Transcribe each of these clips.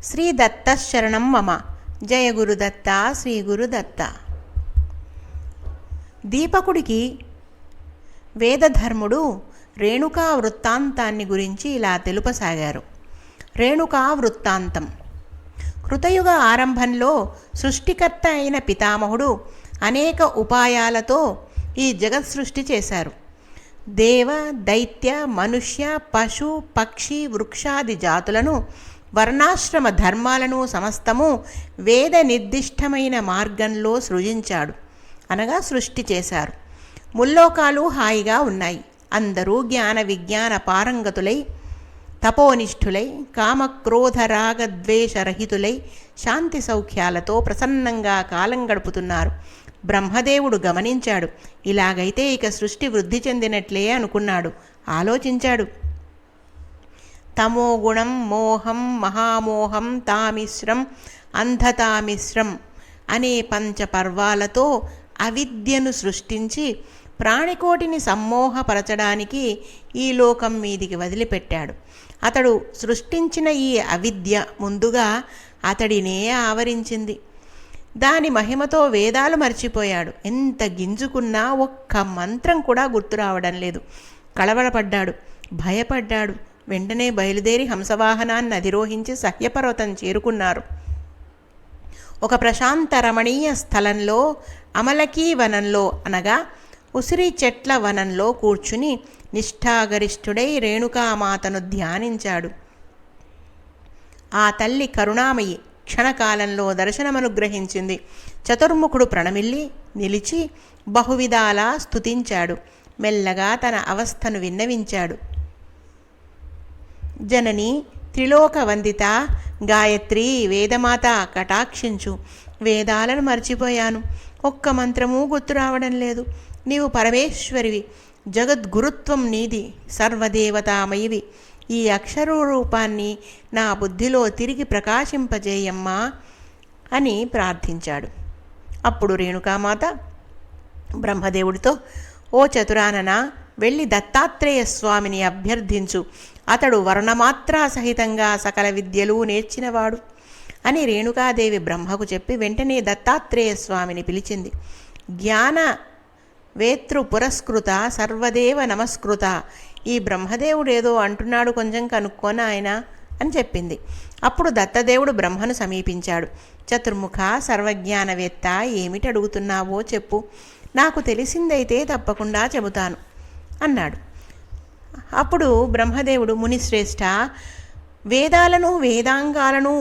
శ్రీ దత్త శరణం మమ. జయ గురుదత్త, శ్రీ గురుదత్త. దీపకుడికి వేదధర్ముడు రేణుకా వృత్తాంతాన్ని గురించి ఇలా తెలుపసాగారు. రేణుకా వృత్తాంతం. కృతయుగ ఆరంభంలో సృష్టికర్త అయిన పితామహుడు అనేక ఉపాయాలతో ఈ జగత్ సృష్టి చేశారు. దేవ, దైత్య, మనుష్య, పశు, పక్షి, వృక్షాది జాతులను, వర్ణాశ్రమ ధర్మాలను సమస్తము వేద నిర్దిష్టమైన మార్గంలో సృజించాడు, అనగా సృష్టి చేశారు. ముల్లోకాలు హాయిగా ఉన్నాయి. అందరూ జ్ఞాన విజ్ఞాన పారంగతులై, తపోనిష్ఠులై, కామక్రోధ రాగద్వేషరహితులై శాంతి సౌఖ్యాలతో ప్రసన్నంగా కాలం గడుపుతున్నారు. బ్రహ్మదేవుడు గమనించాడు. ఇలాగైతే ఇక సృష్టి వృద్ధి చెందినట్లే అనుకున్నాడు. ఆలోచించాడు. తమోగుణం, మోహం, మహామోహం, తామిశ్రం, అంధతామిశ్రం అనే పంచపర్వాలతో అవిద్యను సృష్టించి ప్రాణికోటిని సమ్మోహపరచడానికి ఈ లోకం మీదికి వదిలిపెట్టాడు. అతడు సృష్టించిన ఈ అవిద్య ముందుగా అతడినే ఆవరించింది. దాని మహిమతో వేదాలు మర్చిపోయాడు. ఎంత గింజుకున్నా ఒక్క మంత్రం కూడా గుర్తు రావడం లేదు. కలవరపడ్డాడు, భయపడ్డాడు. వెంటనే బయలుదేరి హంసవాహనాన్ని అధిరోహించి సహ్యపర్వతం చేరుకున్నారు. ఒక ప్రశాంత రమణీయ స్థలంలో, అమలకీ వనంలో అనగా ఉసిరి చెట్ల వనంలో కూర్చుని నిష్ఠాగరిష్ఠుడై రేణుకామాతను ధ్యానించాడు. ఆ తల్లి కరుణామయి క్షణకాలంలో దర్శనమనుగ్రహించింది. చతుర్ముఖుడు ప్రణమిల్లి నిలిచి బహువిధాలా స్తుతించాడు. మెల్లగా తన అవస్థను విన్నవించాడు. జనని త్రిలోక వందిత గాయత్రి, వేదమాత కటాక్షించు. వేదాలను మర్చిపోయాను. ఒక్క మంత్రమూ గుర్తు రావడం లేదు. నీవు పరమేశ్వరివి, జగద్గురుత్వం నీది, సర్వదేవతామయివి. ఈ అక్షర రూపాన్ని నా బుద్ధిలో తిరిగి ప్రకాశింపజేయమ్మా అని ప్రార్థించాడు. అప్పుడు రేణుకామాత బ్రహ్మదేవుడితో, ఓ చతురానన, వెళ్ళి దత్తాత్రేయ స్వామిని అభ్యర్థించు. అతడు వర్ణమాత్రా సహితంగా సకల విద్యలు నేర్చినవాడు అని రేణుకాదేవి బ్రహ్మకు చెప్పి వెంటనే దత్తాత్రేయ స్వామిని పిలిచింది. జ్ఞాన వేతృ పురస్కృత సర్వదేవ నమస్కృత. ఈ బ్రహ్మదేవుడు ఏదో అంటున్నాడు, కొంచెం కనుక్కొని ఆయన అని చెప్పింది. అప్పుడు దత్తదేవుడు బ్రహ్మను సమీపించాడు. చతుర్ముఖ సర్వజ్ఞానవేత్త, ఏమిటి అడుగుతున్నావో చెప్పు, నాకు తెలిసిందైతే తప్పకుండా చెబుతాను అన్నాడు. అప్పుడు బ్రహ్మదేవుడు, మునిశ్రేష్ఠ, వేదాలను, వేదాంగాలను,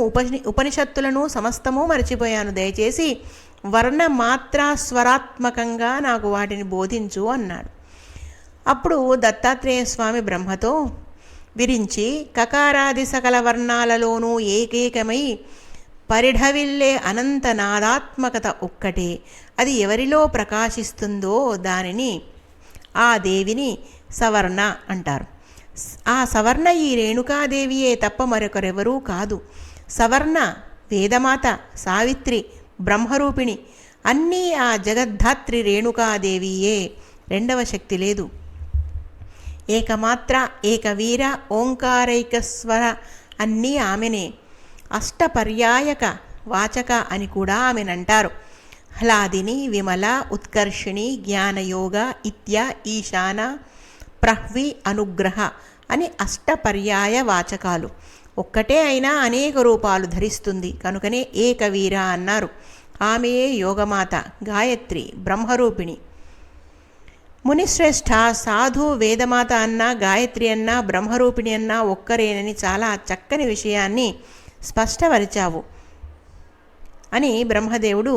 ఉపనిషత్తులను సమస్తము మర్చిపోయాను. దయచేసి వర్ణమాత్రా స్వరాత్మకంగా నాకు వాటిని బోధించు అన్నాడు. అప్పుడు దత్తాత్రేయ స్వామి బ్రహ్మతో విరించి కకారాది సకల వర్ణాలలోనూ ఏకైకమై పరిఢవిల్లే అనంత నాదాత్మకత ఒక్కటే. అది ఎవరిలో ప్రకాశిస్తుందో దానిని, ఆ దేవిని సవర్ణ అంటారు. ఆ సవర్ణ ఈ రేణుకాదేవియే తప్ప మరొకరెవరూ కాదు. సవర్ణ వేదమాత, సావిత్రి, బ్రహ్మరూపిణి అన్నీ ఆ జగద్ధాత్రి రేణుకాదేవియే. రెండవ శక్తి లేదు. ఏకమాత్ర, ఏకవీర, ఓంకారైకస్వర అన్నీ ఆమెనే. అష్టపర్యాయక వాచక అని కూడా ఆమెనంటారు. హ్లాదిని, విమల, ఉత్కర్షిణి, జ్ఞానయోగ, ఇత్య, ఈశాన, ప్రహ్వి, అనుగ్రహ అని అష్టపర్యాయ వాచకాలు. ఒక్కటే అయినా అనేక రూపాలు ధరిస్తుంది కనుకనే ఏకవీర అన్నారు. ఆమెయే యోగమాత, గాయత్రి, బ్రహ్మరూపిణి. మునిశ్రేష్ఠ, సాధు వేదమాత అన్నా, గాయత్రి అన్నా, బ్రహ్మరూపిణి అన్నా ఒక్కరేనని చాలా చక్కని విషయాన్ని స్పష్టపరిచావు అని బ్రహ్మదేవుడు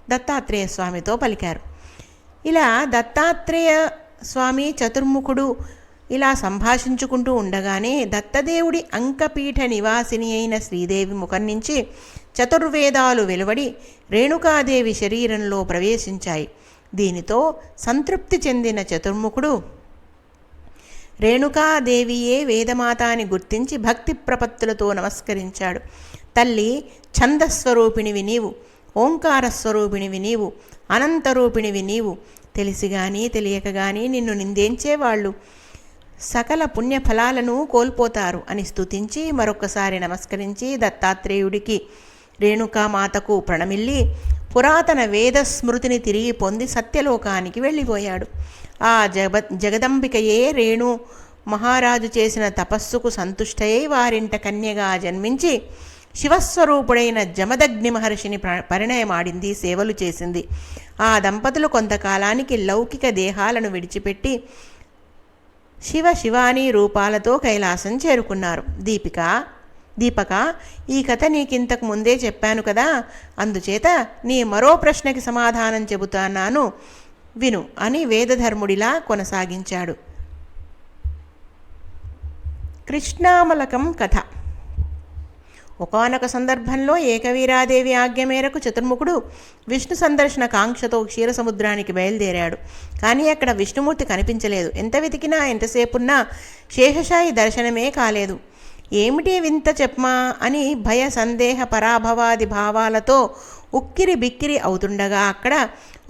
దత్తాత్రేయ స్వామితో పలికారు. ఇలా దత్తాత్రేయ స్వామి, చతుర్ముఖుడు ఇలా సంభాషించుకుంటూ ఉండగానే దత్తదేవుడి అంకపీఠ నివాసిని అయిన శ్రీదేవి ముఖం నుంచి చతుర్వేదాలు వెలువడి రేణుకాదేవి శరీరంలో ప్రవేశించాయి. దీనితో సంతృప్తి చెందిన చతుర్ముఖుడు రేణుకాదేవియే వేదమాత అని గుర్తించి భక్తి ప్రపత్తులతో నమస్కరించాడు. తల్లి, ఛందస్వరూపిణివి నీవు, ఓంకారస్వరూపిణివి నీవు, అనంతరూపిణివి నీవు. తెలిసి కానీ తెలియక కానీ నిన్ను నిందించేవాళ్ళు సకల పుణ్యఫలాలను కోల్పోతారు అని స్తుతించి మరొకసారి నమస్కరించి దత్తాత్రేయుడికి రేణుకామాతకు ప్రణమిల్లి పురాతన వేద స్మృతిని తిరిగి పొంది సత్యలోకానికి వెళ్ళిపోయాడు. ఆ జగదంబికయే రేణు మహారాజు చేసిన తపస్సుకు సంతుష్టయై వారింట కన్యగా జన్మించి శివస్వరూపుడైన జమదగ్ని మహర్షిని పరిణయమాడింది, సేవలు చేసింది. ఆ దంపతులు కొంతకాలానికి లౌకిక దేహాలను విడిచిపెట్టి శివాని రూపాలతో కైలాసం చేరుకున్నారు. దీపక, ఈ కథ నీకింతకు ముందే చెప్పాను కదా, అందుచేత నీ మరో ప్రశ్నకి సమాధానం చెబుతున్నాను విను అని వేదధర్ముడిలా కొనసాగించాడు. కృష్ణామలకం కథ. ఒకానొక సందర్భంలో ఏకవీరాదేవి ఆజ్ఞ మేరకు చతుర్ముఖుడు విష్ణు సందర్శన కాంక్షతో క్షీరసముద్రానికి బయలుదేరాడు. కానీ అక్కడ విష్ణుమూర్తి కనిపించలేదు. ఎంత వెతికినా ఎంతసేపున్నా శేషశాయి దర్శనమే కాలేదు. ఏమిటి వింత చెప్పమా అని భయ సందేహ పరాభవాది భావాలతో ఉక్కిరి బిక్కిరి అవుతుండగా అక్కడ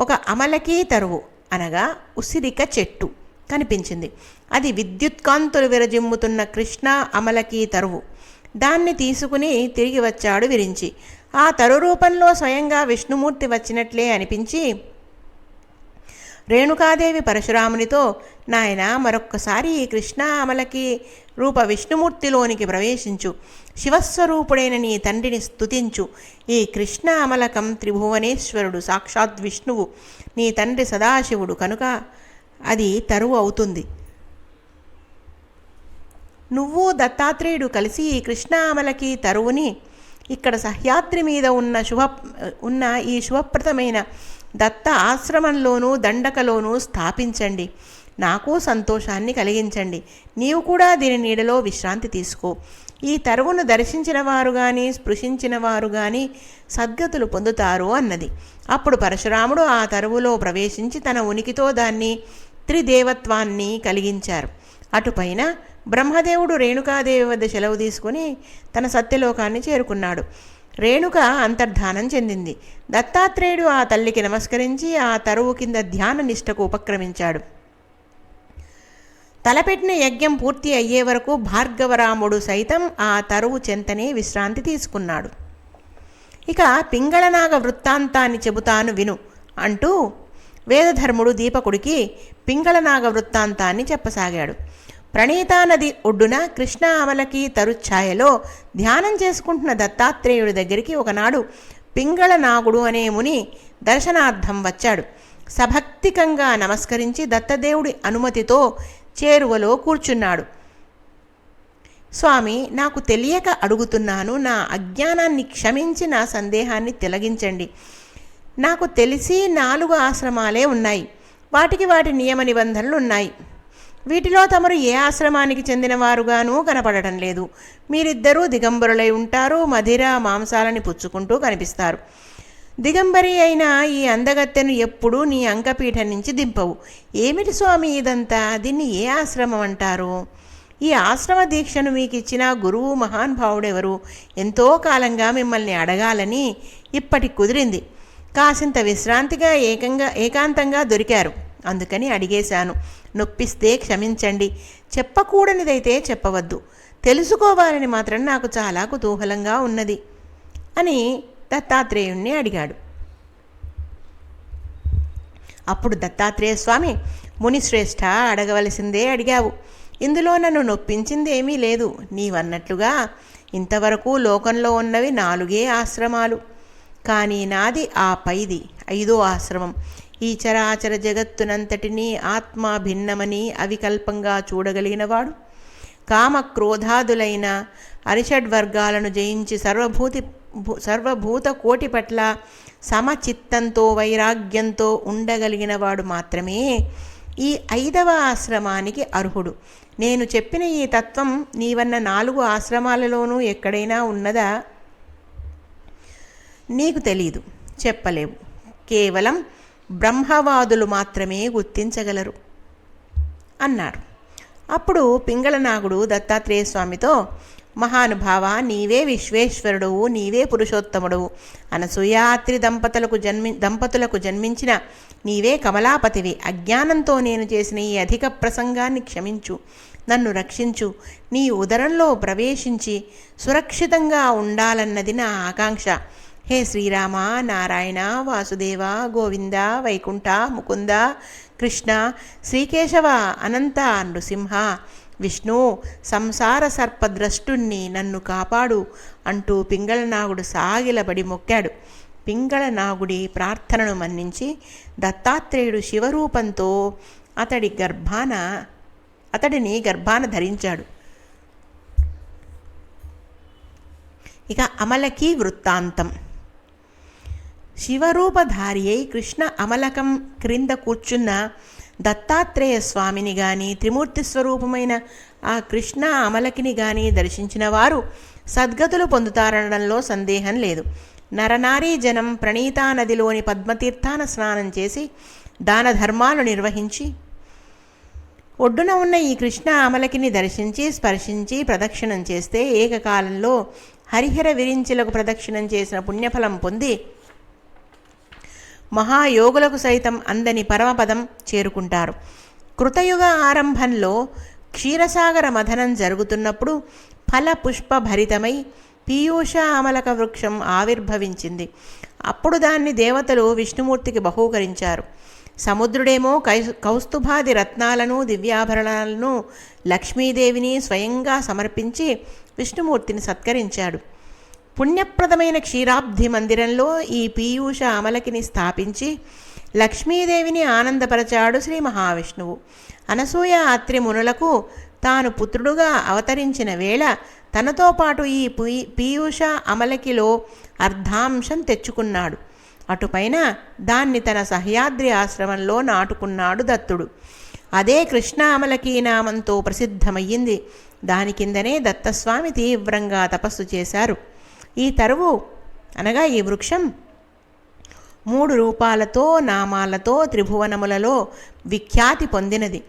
ఒక అమలకీ తరువు అనగా ఉసిరిక చెట్టు కనిపించింది. అది విద్యుత్కాంతులు విరజిమ్ముతున్న కృష్ణ అమలకీ తరువు. దాన్ని తీసుకుని తిరిగి వచ్చాడు విరించి. ఆ తరు రూపంలో స్వయంగా విష్ణుమూర్తి వచ్చినట్లే అనిపించి రేణుకాదేవి పరశురామునితో, నాయన మరొక్కసారి ఈ కృష్ణ అమలకి రూప విష్ణుమూర్తిలోనికి ప్రవేశించు, శివస్వరూపుడైన నీ తండ్రిని స్తుతించు. ఈ కృష్ణ అమలకం త్రిభువనేశ్వరుడు, సాక్షాత్ విష్ణువు, నీ తండ్రి సదాశివుడు కనుక అది తరువు అవుతుంది. నువ్వు దత్తాత్రేయుడు కలిసి ఈ కృష్ణామలకి తరువుని ఇక్కడ సహ్యాద్రి మీద ఉన్న ఈ శుభప్రదమైన దత్త ఆశ్రమంలోనూ దండకలోనూ స్థాపించండి. నాకు సంతోషాన్ని కలిగించండి. నీవు కూడా దీని నీడలో విశ్రాంతి తీసుకో. ఈ తరువును దర్శించిన వారు కానీ స్పృశించిన వారు కానీ సద్గతులు పొందుతారు అన్నది. అప్పుడు పరశురాముడు ఆ తరువులో ప్రవేశించి తన ఉనికితో దాన్ని త్రిదేవత్వాన్ని కలిగించారు. అటుపైన బ్రహ్మదేవుడు రేణుకాదేవి వద్ద సెలవు తీసుకుని తన సత్యలోకాన్ని చేరుకున్నాడు. రేణుక అంతర్ధానం చెందింది. దత్తాత్రేయుడు ఆ తల్లికి నమస్కరించి ఆ తరువు కింద ధ్యాన నిష్టకు ఉపక్రమించాడు. తలపెట్టిన యజ్ఞం పూర్తి అయ్యే వరకు భార్గవరాముడు సైతం ఆ తరువు చెంతనే విశ్రాంతి తీసుకున్నాడు. ఇక పింగళనాగ వృత్తాంతాన్ని చెబుతాను విను అంటూ వేదధర్ముడు దీపకుడికి పింగళనాగ వృత్తాంతాన్ని చెప్పసాగాడు. ప్రణీతా నది ఒడ్డున కృష్ణ అమలకి తరుఛాయలో ధ్యానం చేసుకుంటున్న దత్తాత్రేయుడి దగ్గరికి ఒకనాడు పింగళనాగుడు అనే ముని దర్శనార్థం వచ్చాడు. సభక్తికంగా నమస్కరించి దత్తదేవుడి అనుమతితో చేరువలో కూర్చున్నాడు. స్వామి, నాకు తెలియక అడుగుతున్నాను. నా అజ్ఞానాన్ని క్షమించి నా సందేహాన్ని తొలగించండి. నాకు తెలిసి 4 ఆశ్రమాలే ఉన్నాయి. వాటికి వాటి నియమ నిబంధనలు ఉన్నాయి. వీటిలో తమరు ఏ ఆశ్రమానికి చెందినవారుగానూ కనపడటం లేదు. మీరిద్దరూ దిగంబరులై ఉంటారు. మదిర మాంసాలని పుచ్చుకుంటూ కనిపిస్తారు. దిగంబరి అయిన ఈ అందగత్తెను ఎప్పుడూ నీ అంకపీఠం నుంచి దింపవు. ఏమిటి స్వామి ఇదంతా? దీన్ని ఏ ఆశ్రమం అంటారు? ఈ ఆశ్రమ దీక్షను మీకు ఇచ్చిన గురువు మహానుభావుడెవరు? ఎంతో కాలంగా మిమ్మల్ని అడగాలని ఇప్పటి కుదిరింది. కాసింత విశ్రాంతిగా ఏకాంతంగా దొరికారు. అందుకని అడిగేశాను. నొప్పిస్తే క్షమించండి. చెప్పకూడనిదైతే చెప్పవద్దు. తెలుసుకోవాలని మాత్రం నాకు చాలా కుతూహలంగా ఉన్నది అని దత్తాత్రేయుణ్ణి అడిగాడు. అప్పుడు దత్తాత్రేయ స్వామి, మునిశ్రేష్ఠ, అడగవలసిందే అడిగావు. ఇందులో నన్ను నొప్పించింది ఏమీ లేదు. నీవన్నట్లుగా ఇంతవరకు లోకంలో ఉన్నవి 4 ఆశ్రమాలు. కానీ నాది ఆ పైది 5వ ఆశ్రమం. ఈ చరాచర జగత్తునంతటినీ ఆత్మ భిన్నమని అవికల్పంగా చూడగలిగినవాడు, కామక్రోధాదులైన అరిషడ్వర్గాలను జయించి సర్వభూత కోటి పట్ల సమచిత్తంతో వైరాగ్యంతో ఉండగలిగినవాడు మాత్రమే ఈ 5వ ఆశ్రమానికి అర్హుడు. నేను చెప్పిన ఈ తత్వం నీవన్న 4 ఆశ్రమాలలోనూ ఎక్కడైనా ఉన్నదా? నీకు తెలీదు, చెప్పలేవు. కేవలం బ్రహ్మవాదులు మాత్రమే గుర్తించగలరు అన్నాడు. అప్పుడు పింగళనాగుడు దత్తాత్రేయ స్వామితో, మహానుభావ, నీవే విశ్వేశ్వరుడువు, నీవే పురుషోత్తముడువు. అనసూయాత్రి దంపతులకు జన్మించిన నీవే కమలాపతివి. అజ్ఞానంతో నేను చేసిన ఈ అధిక ప్రసంగాన్ని క్షమించు. నన్ను రక్షించు. నీ ఉదరంలో ప్రవేశించి సురక్షితంగా ఉండాలన్నది నా ఆకాంక్ష. హే శ్రీరామ, నారాయణ, వాసుదేవ, గోవింద, వైకుంఠ, ముకుంద, కృష్ణ, శ్రీకేశవ, అనంత, నృసింహ, విష్ణు, సంసార సర్పద్రష్టుణ్ణి నన్ను కాపాడు అంటూ పింగళనాగుడు సాగిలబడి మొక్కాడు. పింగళనాగుడి ప్రార్థనను మన్నించి దత్తాత్రేయుడు శివరూపంతో అతడిని గర్భాన ధరించాడు. ఇక అమలకి వృత్తాంతం. శివరూపధారి అయి కృష్ణ అమలకం క్రింద కూర్చున్న దత్తాత్రేయ స్వామిని గాని, త్రిమూర్తి స్వరూపమైన ఆ కృష్ణ అమలకిని గాని దర్శించిన వారు సద్గతులు పొందుతారనడంలో సందేహం లేదు. నరనారీ జనం ప్రణీతా నదిలోని పద్మతీర్థాన స్నానం చేసి దాన ధర్మాలు నిర్వహించి ఒడ్డున ఉన్న ఈ కృష్ణ అమలకిని దర్శించి స్పర్శించి ప్రదక్షిణం చేస్తే ఏకకాలంలో హరిహర విరించులకు ప్రదక్షిణం చేసిన పుణ్యఫలం పొంది మహాయోగులకు సైతం అందని పరమపదం చేరుకుంటారు. కృతయుగ ఆరంభంలో క్షీరసాగర మథనం జరుగుతున్నప్పుడు ఫల పుష్ప భరితమై పీయూష అమలక వృక్షం ఆవిర్భవించింది. అప్పుడు దాన్ని దేవతలు విష్ణుమూర్తికి బహూకరించారు. సముద్రుడేమో కౌస్తుభాది రత్నాలను, దివ్యాభరణాలను, లక్ష్మీదేవిని స్వయంగా సమర్పించి విష్ణుమూర్తిని సత్కరించాడు. పుణ్యప్రదమైన క్షీరాబ్ధి మందిరంలో ఈ పీయూష అమలకిని స్థాపించి లక్ష్మీదేవిని ఆనందపరచాడు శ్రీ మహావిష్ణువు. అనసూయ అత్రి మునులకు తాను పుత్రుడుగా అవతరించిన వేళ తనతో పాటు ఈ పీయూష అమలకిలో అర్ధాంశం తెచ్చుకున్నాడు. అటుపైన దాన్ని తన సహ్యాద్రి ఆశ్రమంలో నాటుకున్నాడు దత్తుడు. అదే కృష్ణ అమలకి నామంతో ప్రసిద్ధమయ్యింది. దాని కిందనే దత్తస్వామి తీవ్రంగా తపస్సు చేశారు. ఈ తరువు అనగా ఈ వృక్షం 3 రూపాలతో, నామాలతో త్రిభువనములలో విఖ్యాతి పొందినది.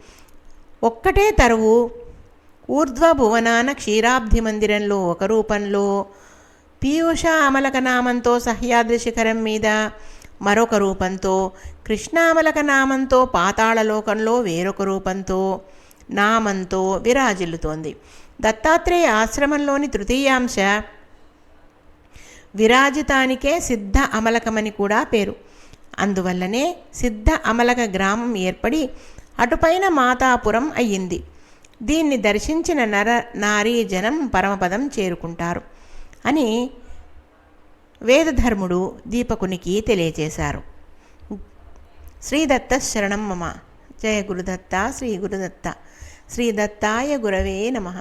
ఒక్కటే తరువు ఊర్ధ్వభువనాన క్షీరాబ్ధి మందిరంలో ఒక రూపంలో, పీయూష అమలక నామంతో సహ్యాద్రి శిఖరం మీద మరొక రూపంతో, కృష్ణామలక నామంతో పాతాళలోకంలో వేరొక రూపంతో నామంతో విరాజిల్లుతోంది. దత్తాత్రేయ ఆశ్రమంలోని తృతీయాంశ విరాజితానికే సిద్ధ అమలకమని కూడా పేరు. అందువల్లనే సిద్ధ అమలక గ్రామం ఏర్పడి అటుపైన మాతాపురం అయ్యింది. దీన్ని దర్శించిన నర నారీ జనం పరమపదం చేరుకుంటారు అని వేదధర్ముడు దీపకునికి తెలియజేశారు. శ్రీదత్త శరణం మమ. జయ గురుదత్త. శ్రీ గురుదత్త. శ్రీ దత్తాయ గురవే నమః.